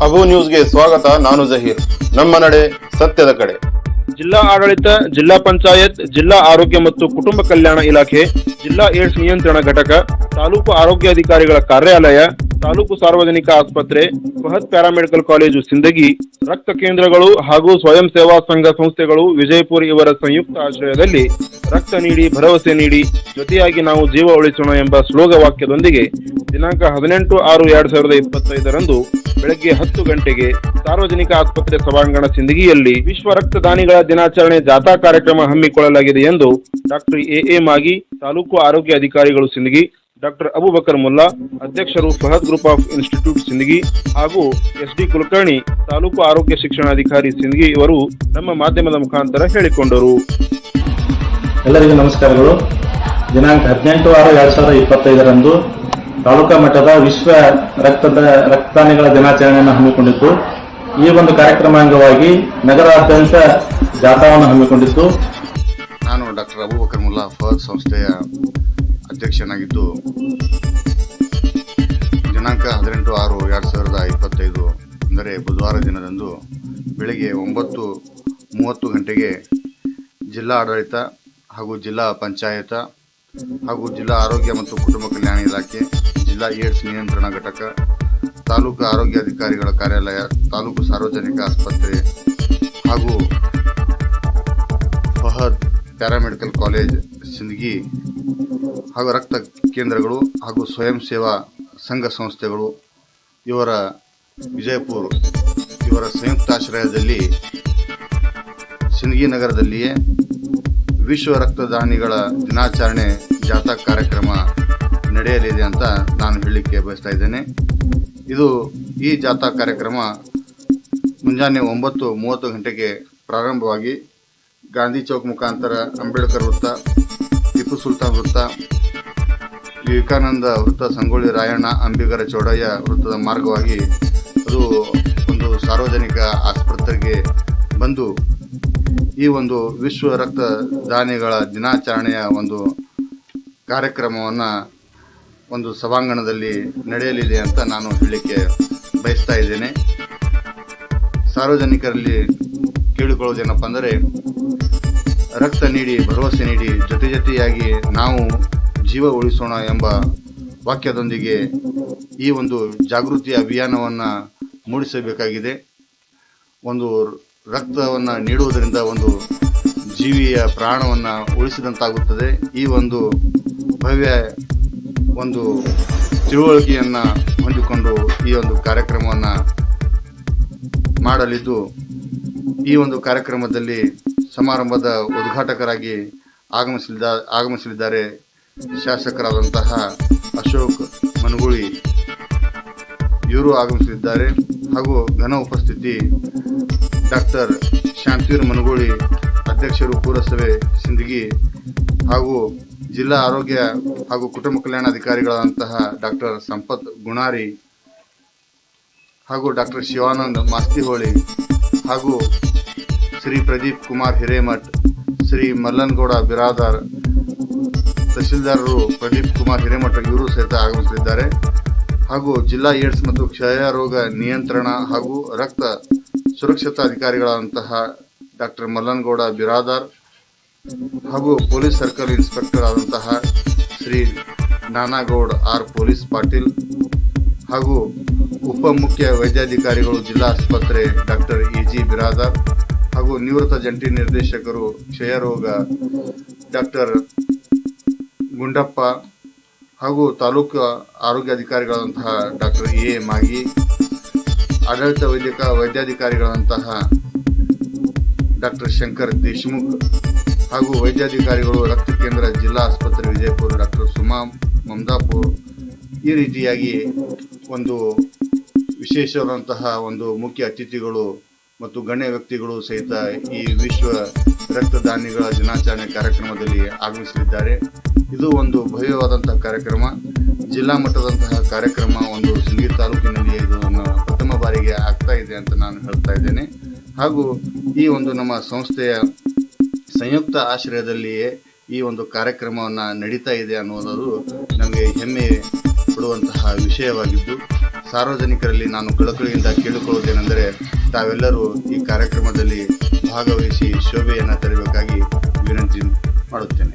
ಅಬು ನ್ಯೂಸ್ಗೆ ಸ್ವಾಗತ. ನಾನು ಜಹೀರ್. ನಮ್ಮ ನಡೆ ಸತ್ಯದ ಕಡೆ. ಜಿಲ್ಲಾ ಆಡಳಿತ, ಜಿಲ್ಲಾ ಪಂಚಾಯತ್, ಜಿಲ್ಲಾ ಆರೋಗ್ಯ ಮತ್ತು ಕುಟುಂಬ ಕಲ್ಯಾಣ ಇಲಾಖೆ, ಜಿಲ್ಲಾ ಏಡ್ಸ್ ನಿಯಂತ್ರಣ ಘಟಕ, ತಾಲೂಕು ಆರೋಗ್ಯಾಧಿಕಾರಿಗಳ ಕಾರ್ಯಾಲಯ, ತಾಲೂಕು ಸಾರ್ವಜನಿಕ ಆಸ್ಪತ್ರೆ, ಫಹದ್ ಪ್ಯಾರಾಮೆಡಿಕಲ್ ಕಾಲೇಜು ಸಿಂದಗಿ, ರಕ್ತ ಕೇಂದ್ರಗಳು ಹಾಗೂ ಸ್ವಯಂ ಸೇವಾ ಸಂಘ ಸಂಸ್ಥೆಗಳು ವಿಜಯಪುರ ಇವರ ಸಂಯುಕ್ತ ಆಶ್ರಯದಲ್ಲಿ ರಕ್ತ ನೀಡಿ ಭರವಸೆ ನೀಡಿ ಜೊತೆಯಾಗಿ ನಾವು ಜೀವ ಉಳಿಸೋಣ ಎಂಬ ಶ್ಲೋಗ ವಾಕ್ಯದೊಂದಿಗೆ ದಿನಾಂಕ 18/6/2025 ಬೆಳಗ್ಗೆ 10 ಗಂಟೆಗೆ ಸಾರ್ವಜನಿಕ ಆಸ್ಪತ್ರೆ ಸಭಾಂಗಣ ಸಿಂದಗಿಯಲ್ಲಿ ವಿಶ್ವ ರಕ್ತದಾನಿಗಳ ದಿನಾಚರಣೆ ಜಾಥಾ ಕಾರ್ಯಕ್ರಮ ಹಮ್ಮಿಕೊಳ್ಳಲಾಗಿದೆ ಎಂದು ಡಾಕ್ಟರ್ ಎ ಮಾಗಿ, ತಾಲೂಕು ಆರೋಗ್ಯ ಅಧಿಕಾರಿಗಳು ಸಿಂದಗಿ, ಡಾಕ್ಟರ್ ಅಬೂಬಕರ್ ಮುಲ್ಲಾ, ಅಧ್ಯಕ್ಷರು ಫಹದ್ ಗ್ರೂಪ್ ಆಫ್ ಇನ್ಸ್ಟಿಟ್ಯೂಟ್ ಸಿಂದಗಿ ಹಾಗೂ SD ಕುಲಕರ್ಣಿ, ತಾಲೂಕು ಆರೋಗ್ಯ ಶಿಕ್ಷಣಾಧಿಕಾರಿ ಸಿಂದಗಿ ಇವರು ನಮ್ಮ ಮಾಧ್ಯಮದ ಮುಖಾಂತರ ಹೇಳಿಕೊಂಡರು. ಎಲ್ಲರಿಗೂ ನಮಸ್ಕಾರಗಳು. ದಿನಾಂಕ 18/6/2025 ತಾಲೂಕಾ ಮಟ್ಟದ ವಿಶ್ವ ರಕ್ತದಾನಿಗಳ ದಿನಾಚರಣೆಯನ್ನು ಹಮ್ಮಿಕೊಂಡಿದ್ದು, ಈ ಒಂದು ಕಾರ್ಯಕ್ರಮ ಅಂಗವಾಗಿ ನಗರಾದ್ಯಂತ ಜಾಥಾವನ್ನು ಹಮ್ಮಿಕೊಂಡಿದ್ದು, ನಾನು ಡಾಕ್ಟರ್ ಅಬೂಬಕರ್ ಮುಲ್ಲಾ, ಫಹದ್ ಸಂಸ್ಥೆಯ ಅಧ್ಯಕ್ಷನಾಗಿದ್ದು, ದಿನಾಂಕ 18/6/2025 ಅಂದರೆ ಬುಧವಾರ ದಿನದಂದು ಬೆಳಗ್ಗೆ 9:30 ಗಂಟೆಗೆ ಜಿಲ್ಲಾ ಆಡಳಿತ ಹಾಗೂ ಜಿಲ್ಲಾ ಪಂಚಾಯತ ಹಾಗೂ ಜಿಲ್ಲಾ ಆರೋಗ್ಯ ಮತ್ತು ಕುಟುಂಬ ಕಲ್ಯಾಣ ಇಲಾಖೆ, ಜಿಲ್ಲಾ ಏಡ್ಸ್ ನಿಯಂತ್ರಣ ಘಟಕ, ತಾಲೂಕು ಆರೋಗ್ಯಾಧಿಕಾರಿಗಳ ಕಾರ್ಯಾಲಯ, ತಾಲೂಕು ಸಾರ್ವಜನಿಕ ಆಸ್ಪತ್ರೆ ಹಾಗೂ ಫಹದ್ ಪ್ಯಾರಾಮೆಡಿಕಲ್ ಕಾಲೇಜ್ ಸಿಂದಗಿ ಹಾಗೂ ರಕ್ತ ಕೇಂದ್ರಗಳು ಹಾಗೂ ಸ್ವಯಂ ಸೇವಾ ಸಂಘ ಸಂಸ್ಥೆಗಳು ಇವರ ವಿಜಯಪುರ ಇವರ ಸಂಯುಕ್ತಾಶ್ರಯದಲ್ಲಿ ಸಿಂದಗಿ ನಗರದಲ್ಲಿಯೇ ವಿಶ್ವ ರಕ್ತದಾನಿಗಳ ದಿನಾಚರಣೆ ಜಾಥಾ ಕಾರ್ಯಕ್ರಮ ನಡೆಯಲಿದೆ ಅಂತ ನಾನು ಹೇಳಲಿಕ್ಕೆ ಬಯಸ್ತಾ ಇದ್ದೇನೆ. ಈ ಜಾಥಾ ಕಾರ್ಯಕ್ರಮ ಮುಂಜಾನೆ 9:30 ಗಂಟೆಗೆ ಪ್ರಾರಂಭವಾಗಿ ಗಾಂಧಿ ಚೌಕ್ ಮುಖಾಂತರ ಅಂಬೇಡ್ಕರ್ ವೃತ್ತ, ಟಿಪ್ಪು ಸುಲ್ತಾನ್ ವೃತ್ತ, ವಿವೇಕಾನಂದ ವೃತ್ತ, ಸಂಗೊಳ್ಳಿ ರಾಯಣ್ಣ, ಅಂಬಿಗರ ಚೌಡಯ್ಯ ವೃತ್ತದ ಮಾರ್ಗವಾಗಿ ಅದು ಒಂದು ಸಾರ್ವಜನಿಕ ಆಸ್ಪತ್ರೆಗೆ ಬಂದು ಈ ಒಂದು ವಿಶ್ವ ರಕ್ತದಾನಿಗಳ ದಿನಾಚರಣೆಯ ಒಂದು ಕಾರ್ಯಕ್ರಮವನ್ನು ಒಂದು ಸಭಾಂಗಣದಲ್ಲಿ ನಡೆಯಲಿದೆ ಅಂತ ನಾನು ಹೇಳಲಿಕ್ಕೆ ಬಯಸ್ತಾ ಇದ್ದೇನೆ. ಸಾರ್ವಜನಿಕರಲ್ಲಿ ಕೇಳಿಕೊಳ್ಳೋದೇನಪ್ಪ ಅಂದರೆ, ರಕ್ತ ನೀಡಿ ಭರವಸೆ ನೀಡಿ ಜೊತೆಯಾಗಿ ನಾವು ಜೀವ ಉಳಿಸೋಣ ಎಂಬ ವಾಕ್ಯದೊಂದಿಗೆ ಈ ಒಂದು ಜಾಗೃತಿ ಅಭಿಯಾನವನ್ನು ಮೂಡಿಸಬೇಕಾಗಿದೆ. ಒಂದು ರಕ್ತವನ್ನು ನೀಡುವುದರಿಂದ ಒಂದು ಜೀವಿಯ ಪ್ರಾಣವನ್ನು ಉಳಿಸಿದಂತಾಗುತ್ತದೆ. ಈ ಒಂದು ಭವ್ಯ ಒಂದು ತಿಳುವಳಿಕೆಯನ್ನು ಹೊಂದಿಕೊಂಡು ಈ ಒಂದು ಕಾರ್ಯಕ್ರಮವನ್ನು ಮಾಡಲಿದ್ದು, ಈ ಒಂದು ಕಾರ್ಯಕ್ರಮದಲ್ಲಿ ಸಮಾರಂಭದ ಉದ್ಘಾಟಕರಾಗಿ ಆಗಮಿಸಲಿದ್ದಾರೆ ಶಾಸಕರಾದಂತಹ ಅಶೋಕ್ ಮನಗುಳಿ ಇವರು ಆಗಮಿಸಲಿದ್ದಾರೆ. ಹಾಗೂ ಘನ ಉಪಸ್ಥಿತಿ ಡಾಕ್ಟರ್ ಶಾಂತಿವೀರ್ ಮನಗುಳಿ, ಅಧ್ಯಕ್ಷರು ಪುರಸಭೆ ಸಿಂದಗಿ, ಹಾಗೂ ಜಿಲ್ಲಾ ಆರೋಗ್ಯ ಹಾಗೂ ಕುಟುಂಬ ಕಲ್ಯಾಣಾಧಿಕಾರಿಗಳಾದಂತಹ ಡಾಕ್ಟರ್ ಸಂಪತ್ ಗುಣಾರಿ ಹಾಗೂ ಡಾಕ್ಟರ್ ಶಿವಾನಂದ್ ಮಾಸ್ತಿಹೋಳಿ ಹಾಗೂ ಶ್ರೀ ಪ್ರದೀಪ್ ಕುಮಾರ್ ಹಿರೇಮಠ್, ಶ್ರೀ ಮಲ್ಲನಗೌಡ ಬಿರಾದಾರ್, ತಹಶೀಲ್ದಾರರು ಪ್ರದೀಪ್ ಕುಮಾರ್ ಹಿರೇಮಠ ಇವರು ಸಹಿತ ಆಗಮಿಸಲಿದ್ದಾರೆ. ಹಾಗೂ ಜಿಲ್ಲಾ ಏಡ್ಸ್ ಮತ್ತು ಕ್ಷಯ ರೋಗ ನಿಯಂತ್ರಣ ಹಾಗೂ ರಕ್ತ ಸುರಕ್ಷತಾ ಅಧಿಕಾರಿಗಳಾದಂತಹ ಡಾಕ್ಟರ್ ಮಲ್ಲನಗೌಡ ಬಿರಾದಾರ್ ಹಾಗೂ ಪೊಲೀಸ್ ಸರ್ಕಲ್ ಇನ್ಸ್ಪೆಕ್ಟರ್ ಆದಂತಹ ಶ್ರೀ ನಾನಾಗೌಡ್ ಆರ್ ಪೊಲೀಸ್ ಪಾಟೀಲ್ ಹಾಗೂ ಉಪಮುಖ್ಯ ವೈದ್ಯಾಧಿಕಾರಿಗಳು ಜಿಲ್ಲಾ ಆಸ್ಪತ್ರೆ ಡಾಕ್ಟರ್ EG ಬಿರಾದಾರ್ ಹಾಗೂ ನಿವೃತ್ತ ಜಂಟಿ ನಿರ್ದೇಶಕರು ಕ್ಷಯ ರೋಗ ಡಾಕ್ಟರ್ ಗುಂಡಪ್ಪ ಹಾಗೂ ತಾಲೂಕು ಆರೋಗ್ಯಾಧಿಕಾರಿಗಳಾದಂತಹ ಡಾಕ್ಟರ್ A ಮಾಗಿ, ಆಡಳಿತ ವೈದ್ಯಾಧಿಕಾರಿಗಳಾದಂತಹ ಡಾಕ್ಟರ್ ಶಂಕರ್ ದೇಶಮುಖ್ ಹಾಗೂ ವೈದ್ಯಾಧಿಕಾರಿಗಳು ರಕ್ತ ಕೇಂದ್ರ ಜಿಲ್ಲಾ ಆಸ್ಪತ್ರೆ ವಿಜಯಪುರ ಡಾಕ್ಟರ್ ಸುಮಾ ಮಮದಾಪುರ್, ಈ ರೀತಿಯಾಗಿ ಒಂದು ವಿಶೇಷವಾದಂತಹ ಒಂದು ಮುಖ್ಯ ಅತಿಥಿಗಳು ಮತ್ತು ಗಣ್ಯ ವ್ಯಕ್ತಿಗಳು ಸಹಿತ ಈ ವಿಶ್ವ ರಕ್ತದಾನಿಗಳ ದಿನಾಚರಣೆ ಕಾರ್ಯಕ್ರಮದಲ್ಲಿ ಆಗಮಿಸಲಿದ್ದಾರೆ. ಇದು ಒಂದು ಭವ್ಯವಾದಂತಹ ಕಾರ್ಯಕ್ರಮ, ಜಿಲ್ಲಾ ಮಟ್ಟದಂತಹ ಕಾರ್ಯಕ್ರಮ ಒಂದು ಸಿಂದಗಿ ತಾಲೂಕಿನಲ್ಲಿ ಇದನ್ನು ಪ್ರಥಮ ಬಾರಿಗೆ ಆಗ್ತಾ ಇದೆ ಅಂತ ನಾನು ಹೇಳ್ತಾ ಇದ್ದೇನೆ. ಹಾಗೂ ಈ ಒಂದು ನಮ್ಮ ಸಂಸ್ಥೆಯ ಸಂಯುಕ್ತ ಆಶ್ರಯದಲ್ಲಿಯೇ ಈ ಒಂದು ಕಾರ್ಯಕ್ರಮವನ್ನು ನಡೀತಾ ಇದೆ ಅನ್ನೋದು ನಮಗೆ ಹೆಮ್ಮೆ ಪಡುವಂತಹ ವಿಷಯವಾಗಿದ್ದು, ಸಾರ್ವಜನಿಕರಲ್ಲಿ ನಾನು ಕಳಕಳಿಯಿಂದ ಕೇಳಿಕೊಳ್ಳುವುದೇನೆಂದರೆ ತಾವೆಲ್ಲರೂ ಈ ಕಾರ್ಯಕ್ರಮದಲ್ಲಿ ಭಾಗವಹಿಸಿ ಶೋಭೆಯನ್ನು ತರಬೇಕಾಗಿ ವಿನಂತಿ ಮಾಡುತ್ತೇನೆ.